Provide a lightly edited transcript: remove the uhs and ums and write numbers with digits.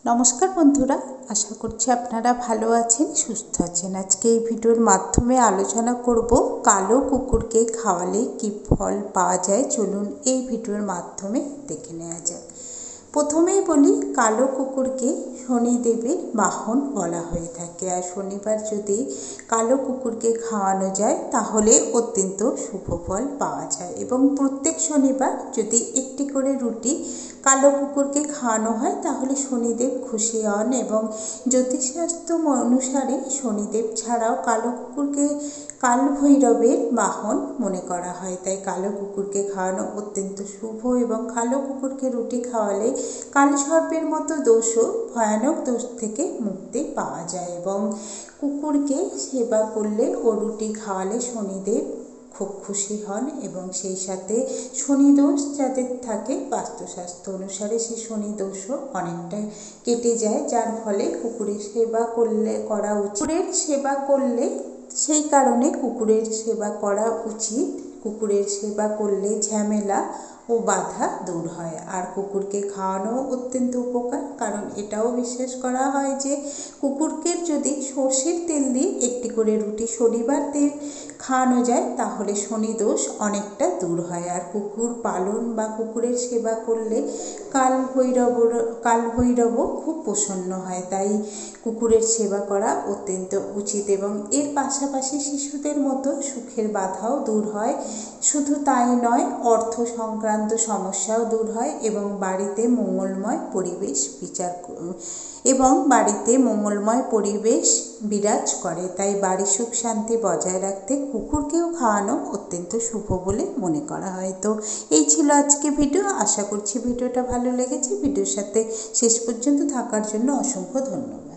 নমস্কার বন্ধুরা, আশা করছি আপনারা ভালো আছেন, সুস্থ আছেন। আজকে এই ভিডিওর মাধ্যমে আলোচনা করব কালো কুকুরকে খাওয়ালে কী ফল পাওয়া যায়। চলুন এই ভিডিওর মাধ্যমে দেখে নেওয়া যাক। প্রথমেই বলি, কালো কুকুরকে শনিদেবের বাহন বলা হয়ে থাকে, আর শনিবার যদি কালো কুকুরকে খাওয়ানো যায় তাহলে অত্যন্ত শুভ ফল পাওয়া যায়। এবং প্রত্যেক শনিবার যদি একটি করে রুটি কালো কুকুরকে খাওয়ানো হয় তাহলে শনিদেব খুশি হন। এবং জ্যোতিষশাস্ত্র অনুসারে শনিদেব ছাড়াও কালো কুকুরকে কালভৈরবের বাহন মনে করা হয়, তাই কালো কুকুরকে খাওয়ানো অত্যন্ত শুভ। এবং কালো কুকুরকে রুটি খাওয়ালে কালসর্পের মতো দোষও, ভয়ানক দোষ থেকে মুক্তি পাওয়া যায়। এবং কুকুরকে সেবা করলে ও রুটি খাওয়ালে শনিদেব খুব খুশি হন। এবং সেই সাথে শনিদোষ যাদের থাকে বাস্তুশাস্ত্র অনুসারে সেই শনিদোষও অনেকটাই কেটে যায়, যার ফলে কুকুরের সেবা করা উচিত। কুকুরের সেবা করলে, সেই কারণে কুকুরের সেবা করা উচিত। কুকুরের সেবা করলে ঝামেলা ও বাধা দূর হয়। আর কুকুরকে খাওয়ানো অত্যন্ত উপকার, কারণ এটাও বিশ্বাস করা হয় যে কুকুরকে যদি সর্ষের তেল দিয়ে একটি করে রুটি শনিবার দিন খাওয়ানো যায় তাহলে শনিদোষ অনেকটা দূর হয়। আর কুকুর পালন বা কুকুরের সেবা করলে কালভৈরবও খুব প্রসন্ন হয়, তাই কুকুরের সেবা করা অত্যন্ত উচিত। এবং এর পাশাপাশি শিশুদের মতো সুখের বাধাও দূর হয়। শুধু তাই নয়, অর্থ সংক্রান্ত সমস্যাও দূর হয় এবং বাড়িতে মঙ্গলময় পরিবেশ বিরাজ করে। তাই বাড়ির সুখ শান্তি বজায় রাখতে কুকুরকেও খাওয়ানো অত্যন্ত শুভ বলে মনে করা হয়। তো এই ছিল আজকে ভিডিও। আশা করছি ভিডিওটা ভালো লেগেছে। ভিডিওর সাথে শেষ পর্যন্ত থাকার জন্য অসংখ্য ধন্যবাদ।